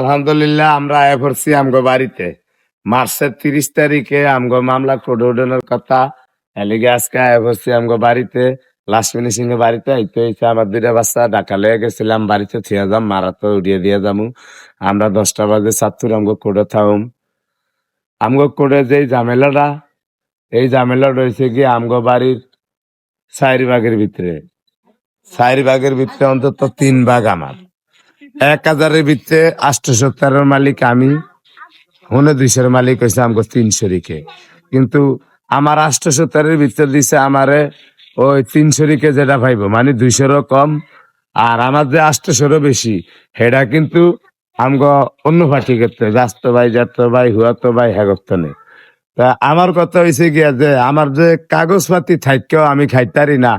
আলহামদুলিল্লাহ আমরা আয়া পড়ছি আমগো বাড়িতে মার্চের 30 তারিখে আমগো মামলা কোর্টে ওঠানোর কথা। এলিগে আজকে আয়া পড়ছি আমগো বাড়িতে লাস্ট ফিনিশিং এর বাড়িতে আইতে হইছে। আমার দুইটা বাচ্চা ঢাকা লয়ে গেছিলাম বাড়িতে থিয়া যাম, মারা তো উড়িয়ে দিয়ে যামু। আমরা 10টা বাজে ছাত্র আমগো কোর্টে থাকুম। আমগো কোর্টে যেই ঝামেলাটা, এই ঝামেলাটা হয়েছে কি আমগো বাড়ির 4 ভাগের ভিতরে, 4 ভাগের ভিতরে অন্তত 3 ভাগ আমার। 1000-এর ভিতরে 870 মালিক আমি, 200 মালিক হয়েছে আমগো 3 শরিকে। কিন্তু আমার 870-এর ভিতরে দিছে আমারে ওই 3 শরিকে যেটা পাইবো, মানে 200-রও কম। আর আমার যে 800-রও বেশি, সেটা কিন্তু আমগো অন্য পার্টি করতে যাস্ত ভাই, জাত ভাই, হুয়াতো ভাই, হ্যাগত নেই। তা আমার কথা হয়েছে গিয়া যে আমার যে কাগজপাতি থাকেও আমি খাইতারি না,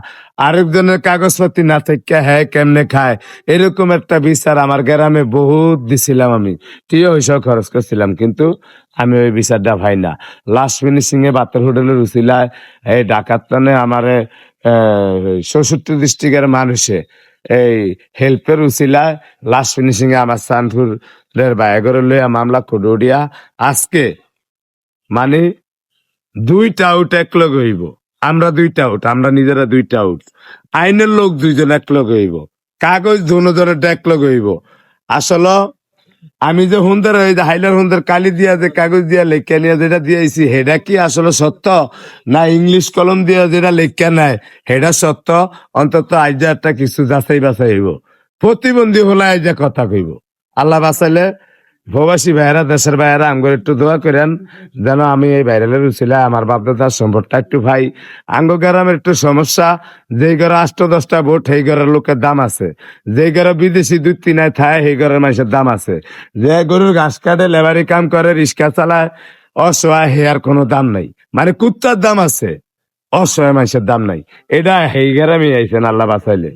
আরেকজনের কাগজপাতি না থাকে হ্যাঁ কেমনে খায়, এরকম একটা বিচার আমার গ্রামে বহুত দিছিলাম। আমি টিও হিসাব খরচ করছিলাম, কিন্তু আমি ওই বিচারটা ভাই না। লাস্ট ফিনিশিং এ বাতের হোটেলের উচিলায় এই ডাকাত টানে আমারে 64 ডিস্ট্রিক্টের মানুষে এই হেল্পের উচিলায় লাস্ট ফিনিশিং এ আমার সানপুরের বায়াগরে লইয়া মামলা কুডুডিয়া আজকে মানে 2টা আউট একলগ হইব। আমরা 2টা আউট, আমরা নিজেরা 2টা আউট, আইনের লোক 2জন একলগ হইব, কাগজ দুজনের একলগ হইব। আসলে আমি যে হুন্দার ওই যে হাইলার হুন্দার কালি দিয়া যে কাগজ দিয়া লেখা নিয়ে যেটা দিয়েছি সেটা কি আসলে সত্য, না ইংলিশ কলম দিয়া যেটা লেখা নেয় সেটা সত্য? অন্তত আইজা একটা কিছু যাচাই বাছাই হইব। প্রতিবন্ধী হলে আইজা কথা কইব। আল্লাহ বাঁচাইলে প্রবাসী ভাইয়েরা, দেশের ভাইয়েরা আমগো একটু দোয়া করেন যেন আমি এই ভাইরালের উচিলে আমার বাপদাদার সম্পদটা একটু ভাই। আঙ্গ গ্রামের একটু সমস্যা, যেই ঘরে 8-10টা ভোট সেই ঘরের লোকের দাম আছে, যেই ঘরে বিদেশি 2-3 থায় সেই ঘরের মানুষের দাম আছে, যে গরুর ঘাস কাটে, লেবারি কাম করে, রিক্সা চালায়, অসহায় হেয়ার কোনো দাম নাই। মানে কুত্তার দাম আছে, অসহায় মানুষের দাম নাই। এটা সেই গ্রামে আইছেন আল্লাহ বাঁচাইলে।